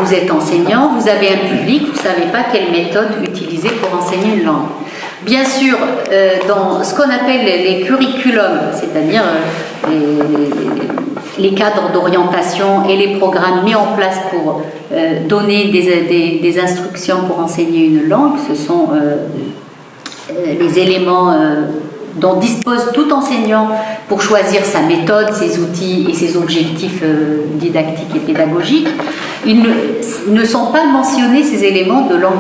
vous êtes enseignant, vous avez un public, vous ne savez pas quelle méthode utiliser pour enseigner une langue. Bien sûr, dans ce qu'on appelle les curriculums, c'est-à-dire les cadres d'orientation et les programmes mis en place pour donner des instructions pour enseigner une langue, ce sont les éléments dont dispose tout enseignant pour choisir sa méthode, ses outils et ses objectifs didactiques et pédagogiques. Ils ne sont pas mentionnés, ces éléments de langue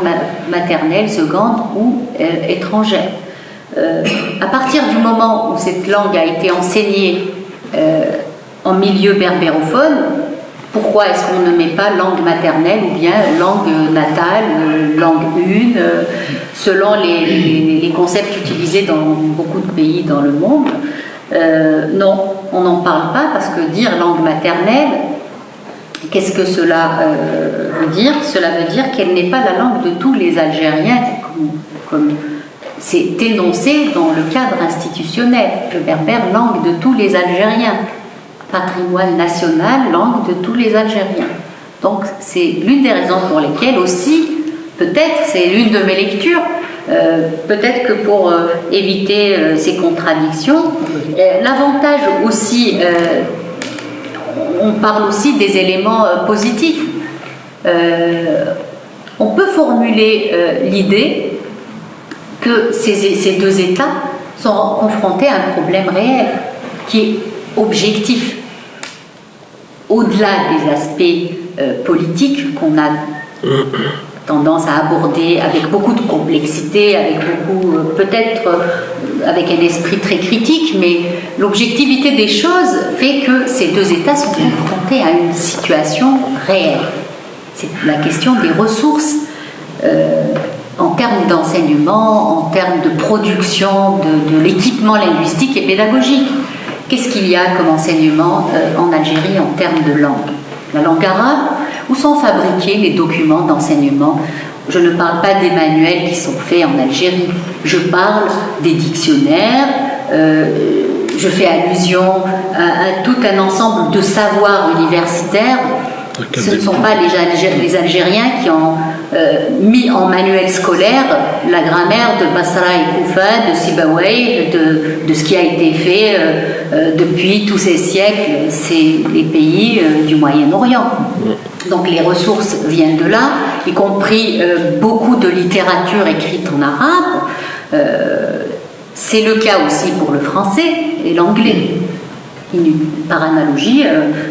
maternelle, seconde ou étrangère. À partir du moment où cette langue a été enseignée en milieu berbérophone, pourquoi est-ce qu'on ne met pas langue maternelle ou bien langue natale, langue une, selon les concepts utilisés dans beaucoup de pays dans le monde? Non, on n'en parle pas parce que dire langue maternelle, qu'est-ce que cela veut dire? Cela veut dire qu'elle n'est pas la langue de tous les Algériens, comme c'est énoncé dans le cadre institutionnel. Le berbère, langue de tous les Algériens. Patrimoine national, langue de tous les Algériens. Donc c'est l'une des raisons pour lesquelles aussi, peut-être, c'est l'une de mes lectures, peut-être que pour éviter ces contradictions, l'avantage aussi, on parle aussi des éléments positifs. On peut formuler l'idée que ces deux États sont confrontés à un problème réel, qui est objectif, au-delà des aspects politiques qu'on a tendance à aborder avec beaucoup de complexité, avec beaucoup, peut-être avec un esprit très critique, mais l'objectivité des choses fait que ces deux États sont confrontés à une situation réelle. C'est la question des ressources en termes d'enseignement, en termes de production, de l'équipement linguistique et pédagogique. Qu'est-ce qu'il y a comme enseignement en Algérie en termes de langue? La langue arabe, où sont fabriqués les documents d'enseignement? Je ne parle pas des manuels qui sont faits en Algérie, je parle des dictionnaires, je fais allusion à tout un ensemble de savoirs universitaires. Ce ne sont pas les Algériens qui ont mis en manuel scolaire la grammaire de Basra et Koufa, de Sibawayh, de ce qui a été fait depuis tous ces siècles. C'est les pays du Moyen-Orient. Donc les ressources viennent de là, y compris beaucoup de littérature écrite en arabe. C'est le cas aussi pour le français et l'anglais. Par analogie,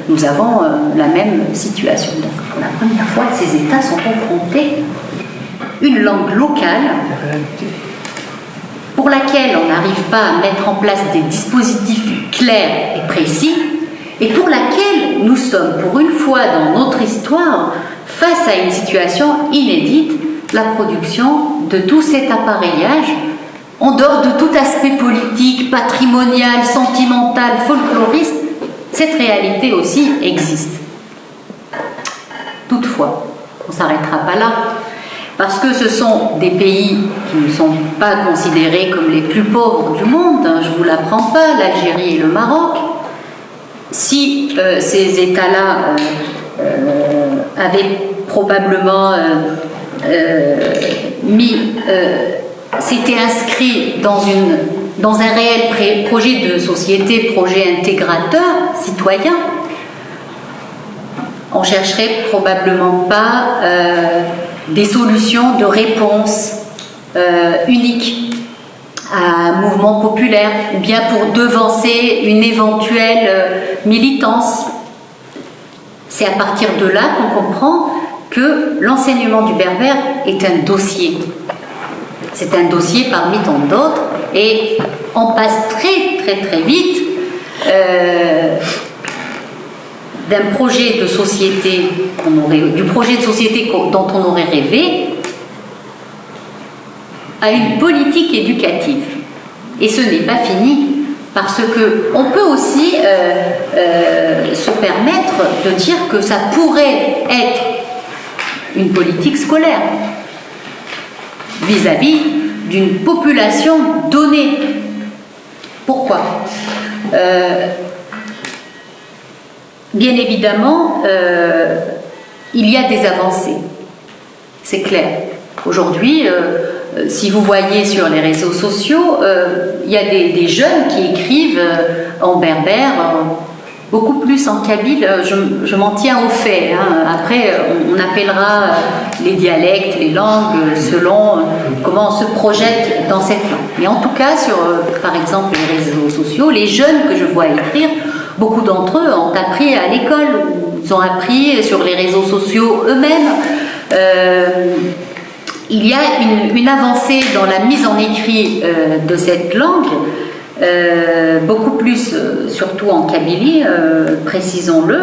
nous avons la même situation. Donc, pour la première fois, ces États sont confrontés à une langue locale pour laquelle on n'arrive pas à mettre en place des dispositifs clairs et précis, et pour laquelle nous sommes, pour une fois dans notre histoire, face à une situation inédite, la production de tout cet appareillage en dehors de tout aspect politique, patrimonial, sentimental, folkloriste. Cette réalité aussi existe. Toutefois, on ne s'arrêtera pas là, parce que ce sont des pays qui ne sont pas considérés comme les plus pauvres du monde, je ne vous l'apprends pas, l'Algérie et le Maroc. Si ces États-là avaient probablement s'était inscrit dans un réel projet de société, projet intégrateur, citoyen, on ne chercherait probablement pas des solutions de réponse uniques à un mouvement populaire, ou bien pour devancer une éventuelle militance. C'est à partir de là qu'on comprend que l'enseignement du berbère est un dossier. C'est un dossier parmi tant d'autres, et on passe très très très vite d'un projet de société du projet de société dont on aurait rêvé à une politique éducative. Et ce n'est pas fini, parce qu'on peut aussi se permettre de dire que ça pourrait être une politique scolaire vis-à-vis d'une population donnée. Pourquoi ? Bien évidemment, il y a des avancées, c'est clair. Aujourd'hui, si vous voyez sur les réseaux sociaux, il y a des jeunes qui écrivent en berbère, beaucoup plus en kabyle. Je m'en tiens aux faits. Hein. Après, on appellera les dialectes, les langues, selon comment on se projette dans cette langue. Mais en tout cas, sur, par exemple, les réseaux sociaux, les jeunes que je vois écrire, beaucoup d'entre eux ont appris à l'école, ils ont appris sur les réseaux sociaux eux-mêmes. Il y a une avancée dans la mise en écrit de cette langue, beaucoup plus, surtout en kabylie, précisons-le.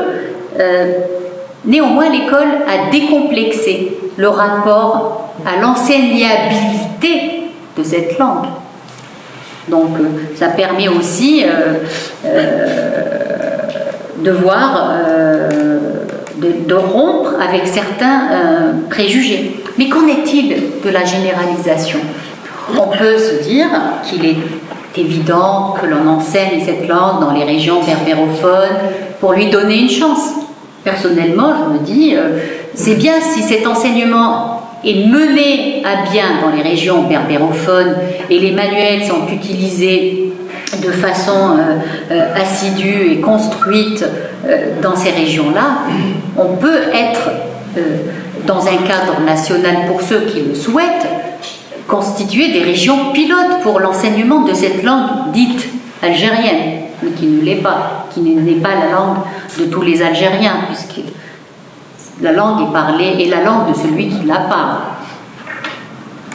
Néanmoins, l'école a décomplexé le rapport à l'enseignabilité de cette langue. Donc, ça permet aussi de voir, de rompre avec certains préjugés. Mais qu'en est-il de la généralisation? On peut se dire qu'il est évident que l'on enseigne cette langue dans les régions berbérophones pour lui donner une chance. Personnellement, je me dis, c'est bien si cet enseignement est mené à bien dans les régions berbérophones et les manuels sont utilisés de façon assidue et construite dans ces régions-là. On peut être dans un cadre national, pour ceux qui le souhaitent, constituer des régions pilotes pour l'enseignement de cette langue dite algérienne, mais qui ne l'est pas, qui n'est pas la langue de tous les Algériens, puisque la langue est parlée et la langue de celui qui la parle.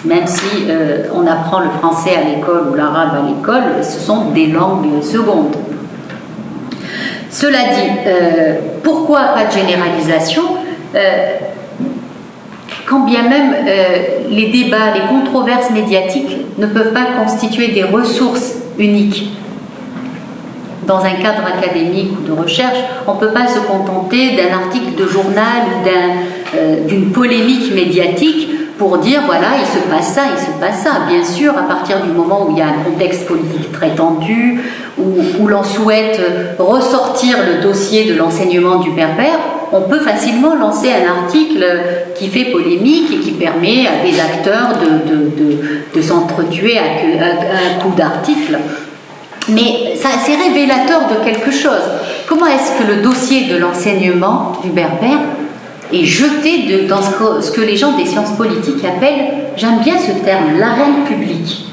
Même si on apprend le français à l'école ou l'arabe à l'école, ce sont des langues secondes. Cela dit, pourquoi pas de généralisation? Quand bien même les débats, les controverses médiatiques ne peuvent pas constituer des ressources uniques. Dans un cadre académique ou de recherche, on ne peut pas se contenter d'un article de journal ou d'une polémique médiatique pour dire voilà, il se passe ça, il se passe ça. Bien sûr, à partir du moment où il y a un contexte politique très tendu, où l'on souhaite ressortir le dossier de l'enseignement du berbère, on peut facilement lancer un article qui fait polémique et qui permet à des acteurs de s'entretuer à un coup d'article. Mais ça, c'est révélateur de quelque chose. Comment est-ce que le dossier de l'enseignement du berbère est jeté dans ce que les gens des sciences politiques appellent, j'aime bien ce terme, l'arène publique.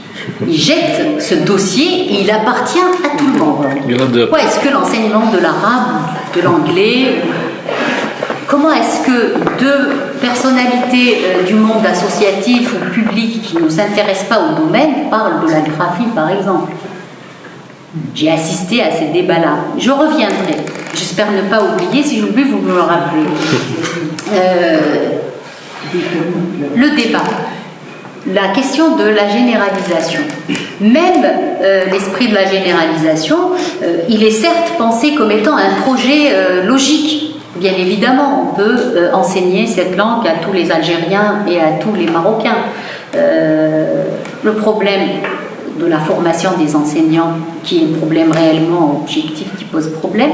Ils jettent ce dossier et il appartient à tout le monde. Pourquoi est-ce que l'enseignement de l'arabe, de l'anglais, comment est-ce que deux personnalités du monde associatif ou public qui ne s'intéressent pas au domaine parlent de la graphie, par exemple? J'ai assisté à ces débats-là. Je reviendrai. J'espère ne pas oublier. Si j'oublie, vous me le rappelez. Le débat. La question de la généralisation. Même l'esprit de la généralisation, il est certes pensé comme étant un projet logique. Bien évidemment, on peut enseigner cette langue à tous les Algériens et à tous les Marocains. Le problème de la formation des enseignants, qui est un problème réellement objectif, qui pose problème,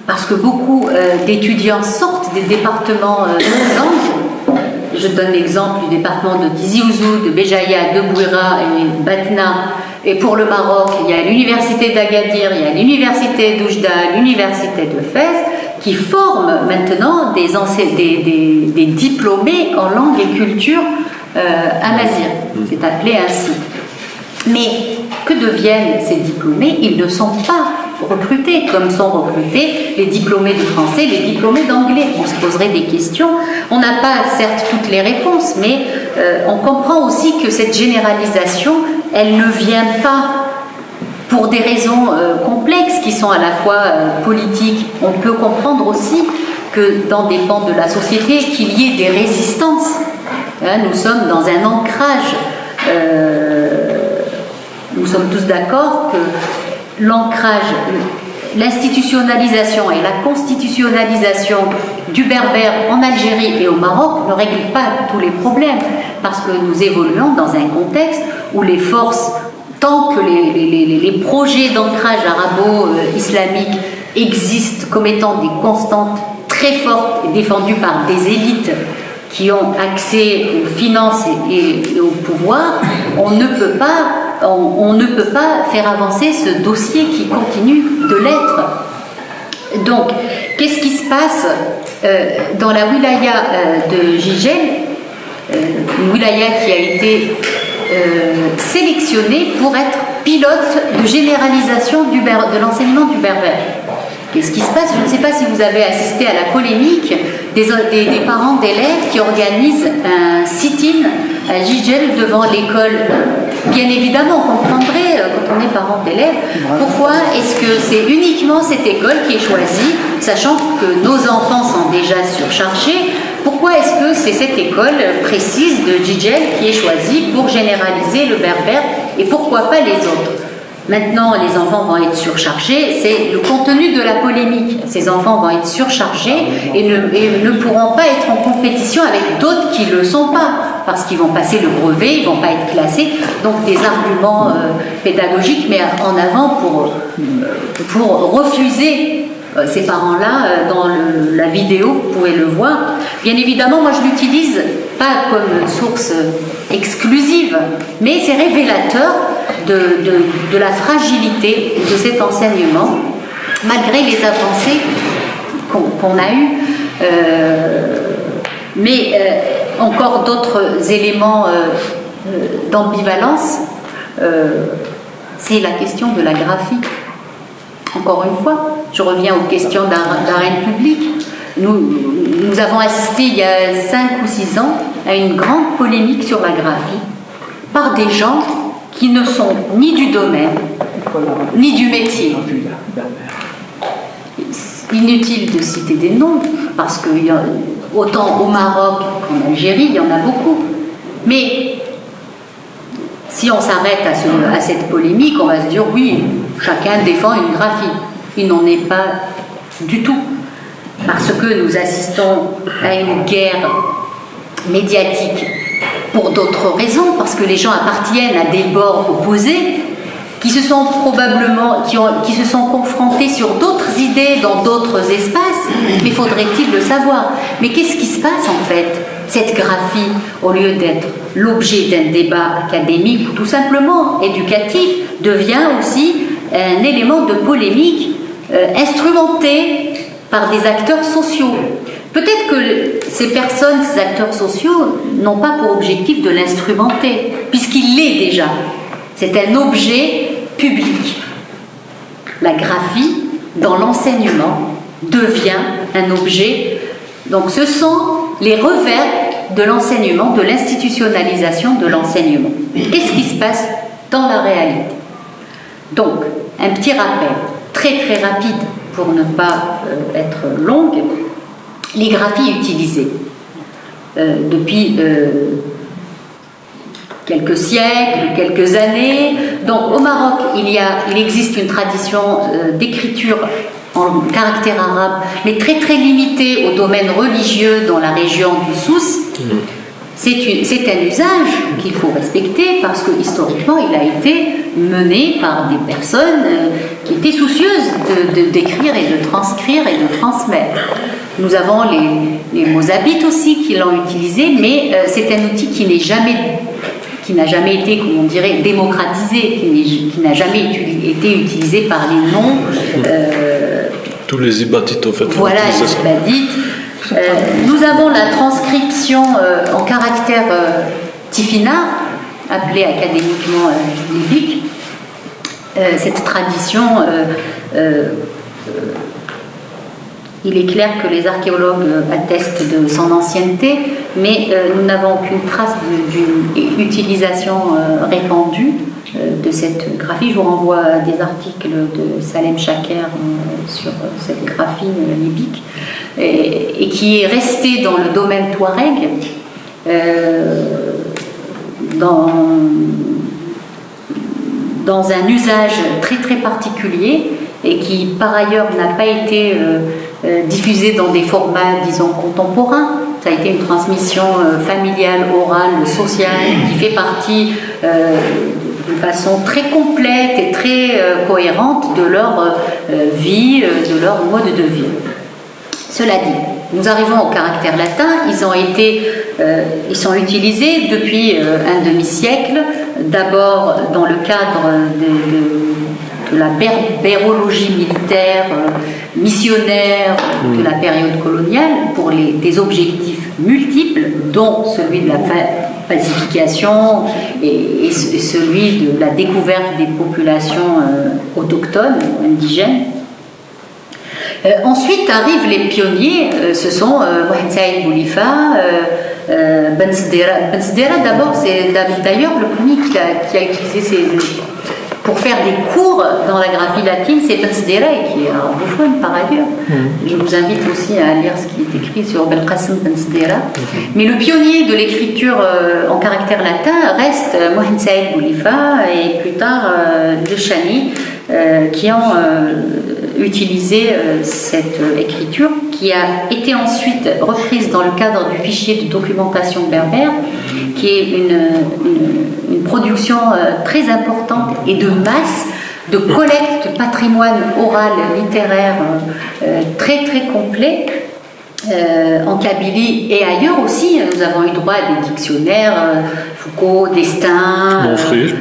parce que beaucoup d'étudiants sortent des départements de langue. Je donne l'exemple du département de Tizi Ouzou, de Béjaïa, de Bouira et de Batna. Et pour le Maroc, il y a l'université d'Agadir, il y a l'université d'Oujda, l'université de Fès, qui forment maintenant des diplômés en langue et culture amazigh. C'est appelé ainsi. Mais que deviennent ces diplômés? Ils ne sont pas recrutés comme sont recrutés les diplômés de français, les diplômés d'anglais. On se poserait des questions. On n'a pas certes toutes les réponses, mais on comprend aussi que cette généralisation, elle ne vient pas pour des raisons complexes qui sont à la fois politiques. On peut comprendre aussi que dans des pans de la société, qu'il y ait des résistances. Nous sommes dans un ancrage. Nous sommes tous d'accord que l'ancrage, l'institutionnalisation et la constitutionnalisation du berbère en Algérie et au Maroc ne règlent pas tous les problèmes, parce que nous évoluons dans un contexte où les forces, tant que les projets d'ancrage arabo-islamique existent comme étant des constantes très très forte et défendue par des élites qui ont accès aux finances et au pouvoir, on ne peut pas faire avancer ce dossier qui continue de l'être. Donc, qu'est-ce qui se passe dans la wilaya de Jijel, une wilaya qui a été sélectionnée pour être pilote de généralisation de l'enseignement du berbère. Qu'est-ce qui se passe? Je ne sais pas si vous avez assisté à la polémique des parents d'élèves qui organisent un sit-in à Jijel devant l'école. Bien évidemment, on comprendrait, quand on est parent d'élèves, pourquoi est-ce que c'est uniquement cette école qui est choisie, sachant que nos enfants sont déjà surchargés. Pourquoi est-ce que c'est cette école précise de Jijel qui est choisie pour généraliser le berbère et pourquoi pas les autres? Maintenant, les enfants vont être surchargés, c'est le contenu de la polémique. Ces enfants vont être surchargés et ne pourront pas être en compétition avec d'autres qui ne le sont pas, parce qu'ils vont passer le brevet, ils ne vont pas être classés. Donc des arguments pédagogiques, mais en avant pour refuser ces parents-là. Dans la vidéo, vous pouvez le voir. Bien évidemment, moi je l'utilise pas comme source exclusive, mais c'est révélateur de la fragilité de cet enseignement, malgré les avancées qu'on a eues. Mais encore d'autres éléments d'ambivalence, c'est la question de la graphie. Encore une fois, je reviens aux questions d'arène publique. Nous avons assisté il y a 5 ou 6 ans à une grande polémique sur la graphie par des gens qui ne sont ni du domaine, ni du métier. Inutile de citer des noms, parce que autant au Maroc qu'en Algérie, il y en a beaucoup. Mais si on s'arrête à cette polémique, on va se dire oui, chacun défend une graphie. Il n'en est pas du tout. Parce que nous assistons à une guerre médiatique pour d'autres raisons, parce que les gens appartiennent à des bords opposés, qui se sont confrontés sur d'autres idées dans d'autres espaces, mais faudrait-il le savoir? Mais qu'est-ce qui se passe en fait? Cette graphie, au lieu d'être l'objet d'un débat académique ou tout simplement éducatif, devient aussi un élément de polémique instrumenté par des acteurs sociaux. Peut-être que ces personnes, ces acteurs sociaux, n'ont pas pour objectif de l'instrumenter, puisqu'il l'est déjà. C'est un objet public. La graphie, dans l'enseignement, devient un objet. Donc ce sont les revers de l'enseignement, de l'institutionnalisation de l'enseignement. Qu'est-ce qui se passe dans la réalité? Donc, un petit rappel, très très rapide, pour ne pas être longue. Les graphies utilisées depuis quelques siècles, quelques années. Donc au Maroc, il existe une tradition d'écriture en caractère arabe, mais très très limitée au domaine religieux dans la région du Souss. C'est un usage qu'il faut respecter parce que historiquement il a été mené par des personnes qui étaient soucieuses d'écrire et de transcrire et de transmettre. Nous avons les mozabites aussi qui l'ont utilisé, mais c'est un outil qui n'a jamais été, comme on dirait, démocratisé, qui n'a jamais été utilisé par les noms. Tous les ibadites, en fait. Voilà, les ibadites. Nous avons la transcription en caractère tifinagh, appelée académiquement libique. Cette tradition, il est clair que les archéologues attestent de son ancienneté, mais nous n'avons aucune trace d'une utilisation répandue de cette graphie. Je vous renvoie à des articles de Salem Chaker sur cette graphie libique, et qui est restée dans le domaine touareg, dans un usage très très particulier, et qui par ailleurs n'a pas été diffusé dans des formats, disons, contemporains. Ça a été une transmission familiale, orale, sociale, qui fait partie de façon très complète et très cohérente de leur vie, de leur mode de vie. Cela dit, nous arrivons au caractère latin. Ils sont utilisés depuis un demi-siècle, d'abord dans le cadre de la berbérologie militaire, missionnaire de la période coloniale, pour des objectifs multiples, dont celui de la pacification et celui de la découverte des populations autochtones, indigènes. Ensuite arrivent les pionniers, ce sont Mohamed Saïd Boulifa, Ben Sdera. Ben Sdera, d'abord, c'est d'ailleurs le premier qui a utilisé pour faire des cours dans la graphie latine, c'est Ben Sdera, qui est anglophone par ailleurs. Je vous invite aussi à lire ce qui est écrit sur Belkacem Ben Sdera. Mais le pionnier de l'écriture en caractère latin reste Mohamed Saïd Boulifa et plus tard Le Chani, qui ont utilisé cette écriture, qui a été ensuite reprise dans le cadre du fichier de documentation berbère, qui est une production très importante et de masse, de collecte de patrimoine oral, littéraire très très complet. En Kabylie et ailleurs aussi, nous avons eu droit à des dictionnaires, Foucault, Destin,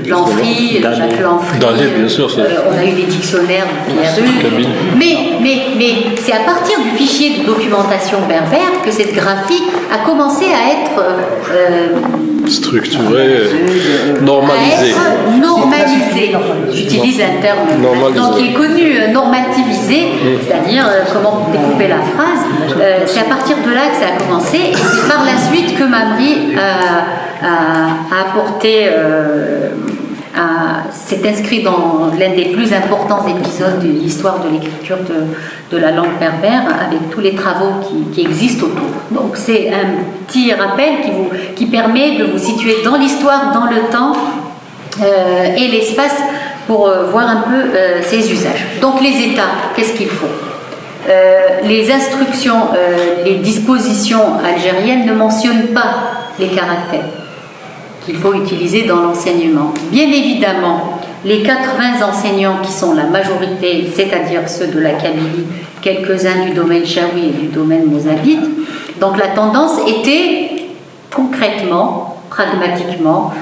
Lanfry, Jacques Lanfry. Bien sûr, on a eu des dictionnaires de Pierre Rude. Mais c'est à partir du fichier de documentation berbère que cette graphie a commencé à être structurée, normalisée. J'utilise un terme donc qui est connu, normativisé, c'est-à-dire comment découper la phrase. C'est à partir de là que ça a commencé, et c'est par la suite que Mamri a apporté, s'est inscrit dans l'un des plus importants épisodes de l'histoire de l'écriture de la langue berbère, avec tous les travaux qui existent autour. Donc c'est un petit rappel qui permet de vous situer dans l'histoire, dans le temps et l'espace pour voir un peu ces usages. Donc les États, qu'est-ce qu'il faut ? Les instructions, les dispositions algériennes ne mentionnent pas les caractères qu'il faut utiliser dans l'enseignement. Bien évidemment, les 80 enseignants qui sont la majorité, c'est-à-dire ceux de la Kabylie, quelques-uns du domaine chaoui et du domaine mozabite, donc la tendance était concrètement, pragmatiquement,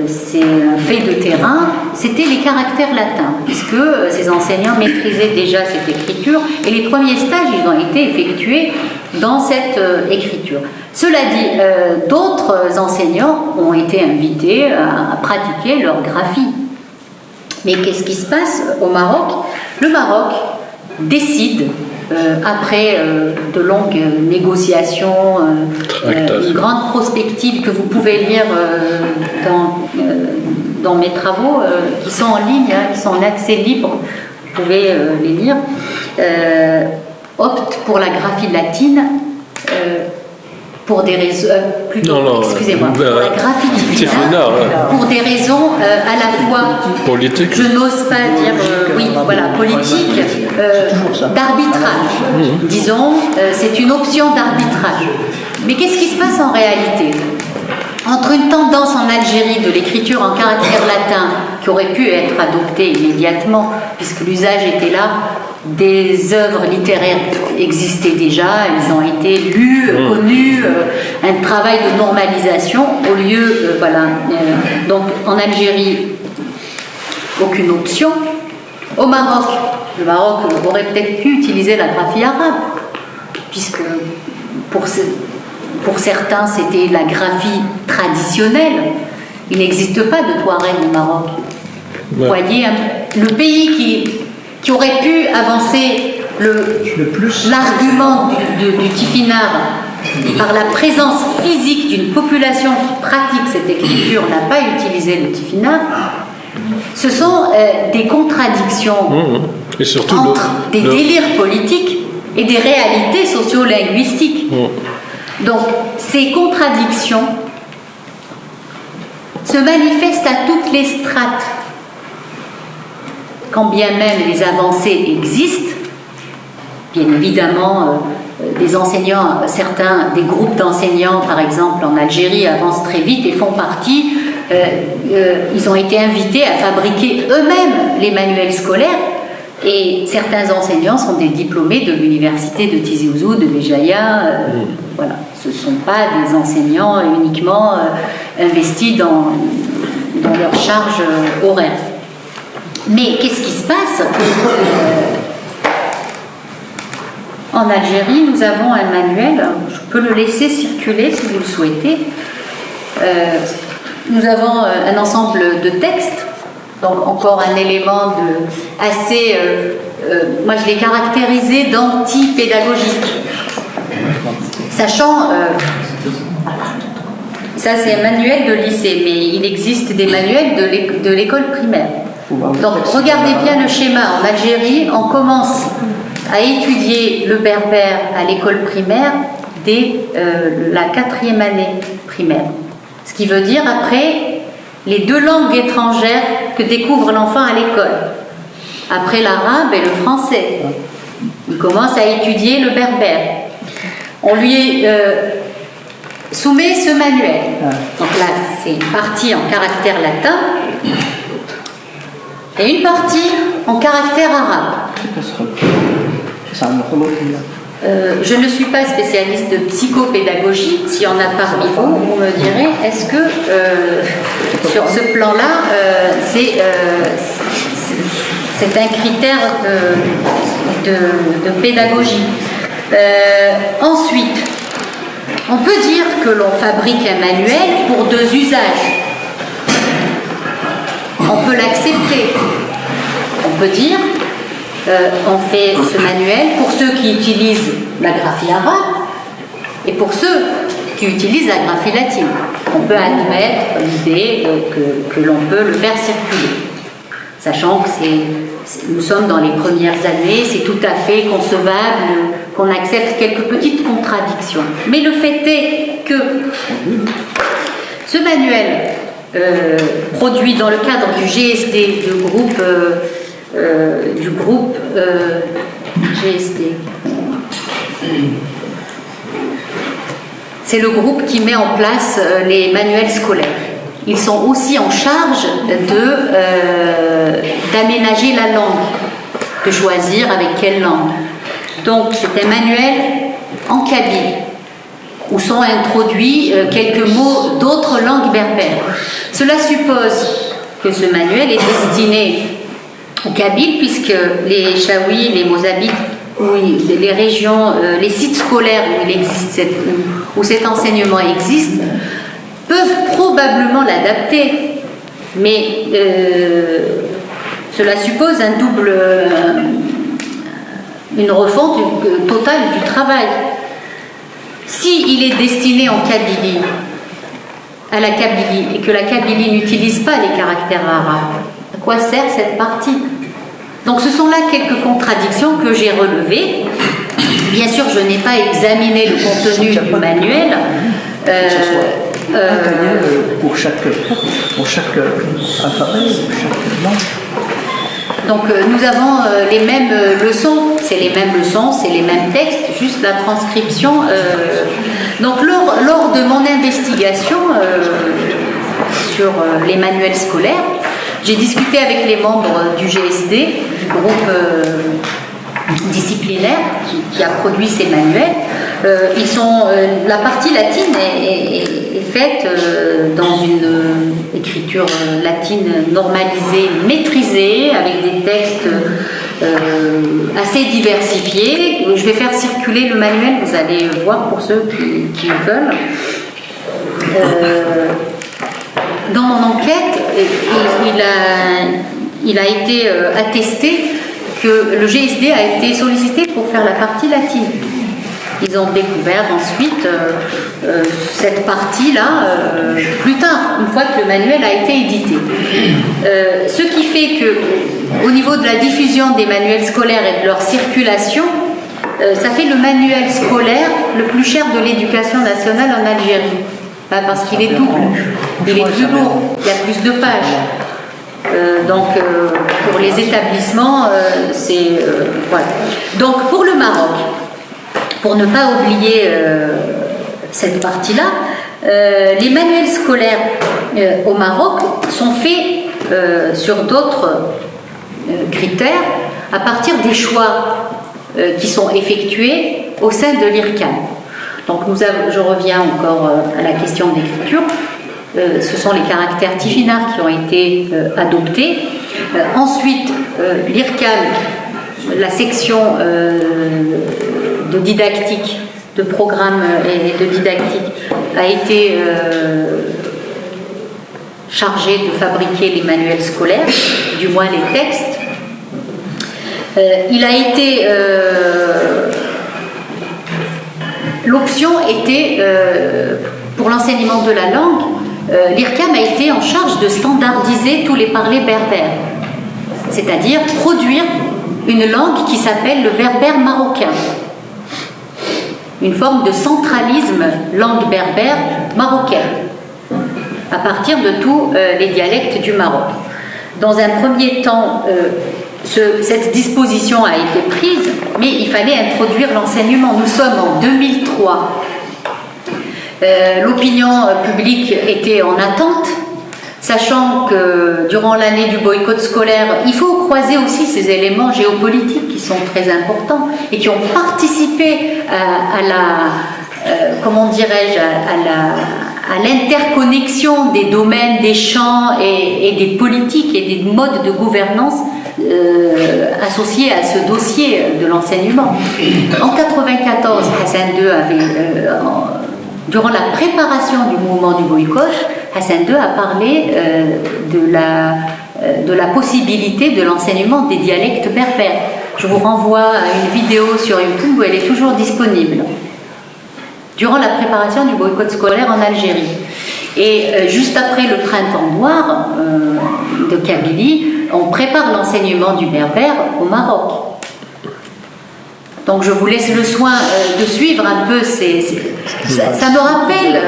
c'est un fait de terrain, c'était les caractères latins, puisque ces enseignants maîtrisaient déjà cette écriture et les premiers stages, ils ont été effectués dans cette écriture. Cela dit, d'autres enseignants ont été invités à pratiquer leur graphie. Mais qu'est-ce qui se passe au Maroc ? Le Maroc décide, après de longues négociations, une grande prospective que vous pouvez lire dans mes travaux, qui sont en ligne, qui sont en accès libre, vous pouvez les lire, opte pour la graphie latine pour des raisons excusez-moi, pour la graphie tifina, pour des raisons à la fois politique, je n'ose pas dire politique, d'arbitrage. Disons, c'est une option d'arbitrage. Mais qu'est-ce qui se passe en réalité ? Entre une tendance en Algérie de l'écriture en caractère latin qui aurait pu être adoptée immédiatement, puisque l'usage était là, des œuvres littéraires existaient déjà, elles ont été lues, connues, un travail de normalisation au lieu, donc en Algérie, aucune option. Au Maroc, le Maroc aurait peut-être pu utiliser la graphie arabe, puisque pour certains c'était la graphie traditionnelle. Il n'existe pas de Touareg au Maroc. Vous voyez, le pays qui aurait pu avancer l'argument du tifinagh par la présence physique d'une population qui pratique cette écriture n'a pas utilisé le tifinagh. Ce sont des contradictions et surtout entre des délires politiques et des réalités socio-linguistiques. Donc ces contradictions se manifestent à toutes les strates. Quand bien même les avancées existent, bien évidemment, des enseignants, certains des groupes d'enseignants, par exemple en Algérie, avancent très vite et font partie, ils ont été invités à fabriquer eux-mêmes les manuels scolaires Et certains enseignants sont des diplômés de l'université de Tizi Ouzou, de Béjaïa. Voilà, ce ne sont pas des enseignants uniquement investis dans leur charge horaire. Mais qu'est-ce qui se passe? En Algérie, nous avons un manuel, je peux le laisser circuler si vous le souhaitez. Nous avons un ensemble de textes, donc encore un élément assez, moi je l'ai caractérisé d'anti-pédagogique. Sachant, ça c'est un manuel de lycée, mais il existe des manuels de l'école primaire. Donc regardez bien le schéma. En Algérie, on commence à étudier le berbère à l'école primaire dès la 4e année primaire. Ce qui veut dire après les 2 langues étrangères que découvre l'enfant à l'école. Après l'arabe et le français. Il commence à étudier le berbère. On lui soumet ce manuel. Donc là, c'est une partie en caractère latin et une partie en caractère arabe. Je ne suis pas spécialiste de psychopédagogie. S'il y en a parmi vous, vous me direz, est-ce que sur ce plan-là, c'est un critère de pédagogie. Ensuite, on peut dire que l'on fabrique un manuel pour 2 usages. On peut l'accepter. On peut dire on fait ce manuel pour ceux qui utilisent la graphie arabe et pour ceux qui utilisent la graphie latine. On peut admettre l'idée que l'on peut le faire circuler. Sachant que nous sommes dans les premières années, c'est tout à fait concevable qu'on accepte quelques petites contradictions. Mais le fait est que ce manuel produit dans le cadre du GSD, du groupe GSD. C'est le groupe qui met en place les manuels scolaires. Ils sont aussi en charge d'aménager la langue, de choisir avec quelle langue. Donc c'est un manuel en kabyle, où sont introduits quelques mots d'autres langues berbères. Cela suppose que ce manuel est destiné au kabyle, puisque les Chaouis, les Mozabites, les régions, les sites scolaires où cet enseignement existe, peuvent probablement l'adapter, mais cela suppose une refonte totale du travail. S'il est destiné en kabylie, à la kabylie, et que la kabylie n'utilise pas les caractères arabes, à quoi sert cette partie? Donc ce sont là quelques contradictions que j'ai relevées. Bien sûr, je n'ai pas examiné le contenu du manuel. Pour chaque appareil, pour chaque langue. Donc nous avons les mêmes leçons, c'est les mêmes leçons, c'est les mêmes textes, juste la transcription. Donc lors de mon investigation sur les manuels scolaires, j'ai discuté avec les membres du GSD, du groupe disciplinaire qui a produit ces manuels. La partie latine est faite dans une écriture latine normalisée, maîtrisée, avec des textes assez diversifiés. Je vais faire circuler le manuel, vous allez voir pour ceux qui veulent. Dans mon enquête, il a été attesté que le GSD a été sollicité pour faire la partie latine. Ils ont découvert ensuite cette partie-là plus tard, une fois que le manuel a été édité. Ce qui fait que, au niveau de la diffusion des manuels scolaires et de leur circulation, ça fait le manuel scolaire le plus cher de l'éducation nationale en Algérie. Parce qu'il est double, il est plus lourd, il y a plus de pages. Donc pour les établissements, c'est voilà. Donc pour le Maroc, pour ne pas oublier cette partie-là, les manuels scolaires au Maroc sont faits sur d'autres critères à partir des choix qui sont effectués au sein de l'IRCAM. Donc je reviens encore à la question d'écriture. Ce sont les caractères tifinards qui ont été adoptés. Ensuite, l'IRCAM, la section de didactique, de programme et de didactique, a été chargée de fabriquer les manuels scolaires, du moins les textes. L'option était, pour l'enseignement de la langue, l'IRCAM a été en charge de standardiser tous les parlers berbères, c'est-à-dire produire une langue qui s'appelle le berbère marocain, une forme de centralisme langue berbère marocaine, à partir de tous les dialectes du Maroc. Dans un premier temps, cette disposition a été prise, mais il fallait introduire l'enseignement. Nous sommes en 2003. L'opinion publique était en attente, sachant que durant l'année du boycott scolaire, il faut croiser aussi ces éléments géopolitiques qui sont très importants et qui ont participé à l'interconnexion des domaines, des champs et des politiques et des modes de gouvernance associés à ce dossier de l'enseignement. En 1994, Hassan II avait, durant la préparation du mouvement du boycott, Hassan II a parlé de la possibilité de l'enseignement des dialectes berbères. Je vous renvoie à une vidéo sur YouTube où elle est toujours disponible. Durant la préparation du boycott scolaire en Algérie. Et juste après le printemps noir de Kabylie, on prépare l'enseignement du berbère au Maroc. Donc je vous laisse le soin de suivre un peu ça me rappelle,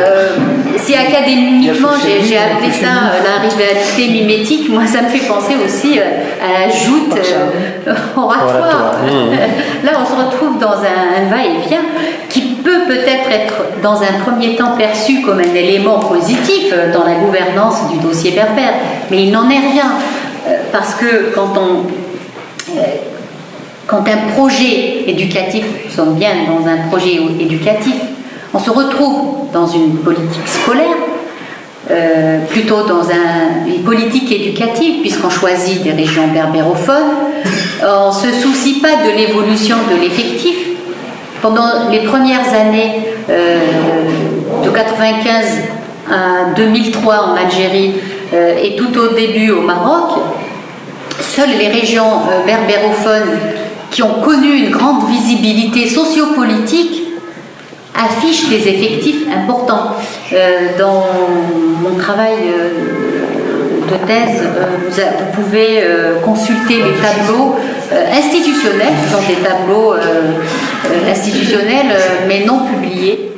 si académiquement j'ai appelé ça la rivalité mimétique, moi ça me fait penser aussi à la joute oratoire. Là on se retrouve dans un va-et-vient qui peut peut-être être dans un premier temps perçu comme un élément positif dans la gouvernance du dossier berbère, mais il n'en est rien, parce que quand un projet éducatif, nous sommes bien dans un projet éducatif, on se retrouve dans une politique scolaire, plutôt dans une politique éducative, puisqu'on choisit des régions berbérophones, on ne se soucie pas de l'évolution de l'effectif. Pendant les premières années de 1995 à 2003 en Algérie et tout au début au Maroc, seules les régions berbérophones qui ont connu une grande visibilité sociopolitique affichent des effectifs importants. Dans mon travail de thèse, vous pouvez consulter les tableaux institutionnels, ce sont des tableaux institutionnels mais non publiés,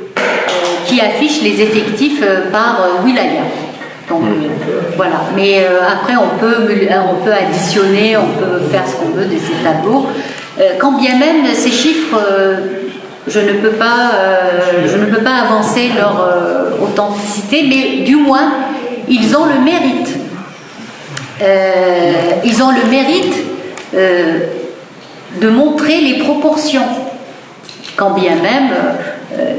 qui affichent les effectifs par wilaya. Donc voilà, mais après on peut additionner, on peut faire ce qu'on veut de ces tableaux. Quand bien même ces chiffres, je ne peux pas avancer leur authenticité, mais du moins ils ont le mérite. Ils ont le mérite de montrer les proportions, quand bien même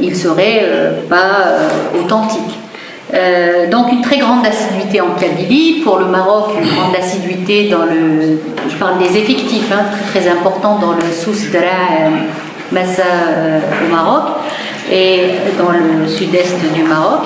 ils ne seraient pas authentiques. Donc une très grande assiduité en Kabylie, pour le Maroc une grande assiduité je parle des effectifs, très très important dans le Souss Dra Massa au Maroc et dans le sud-est du Maroc.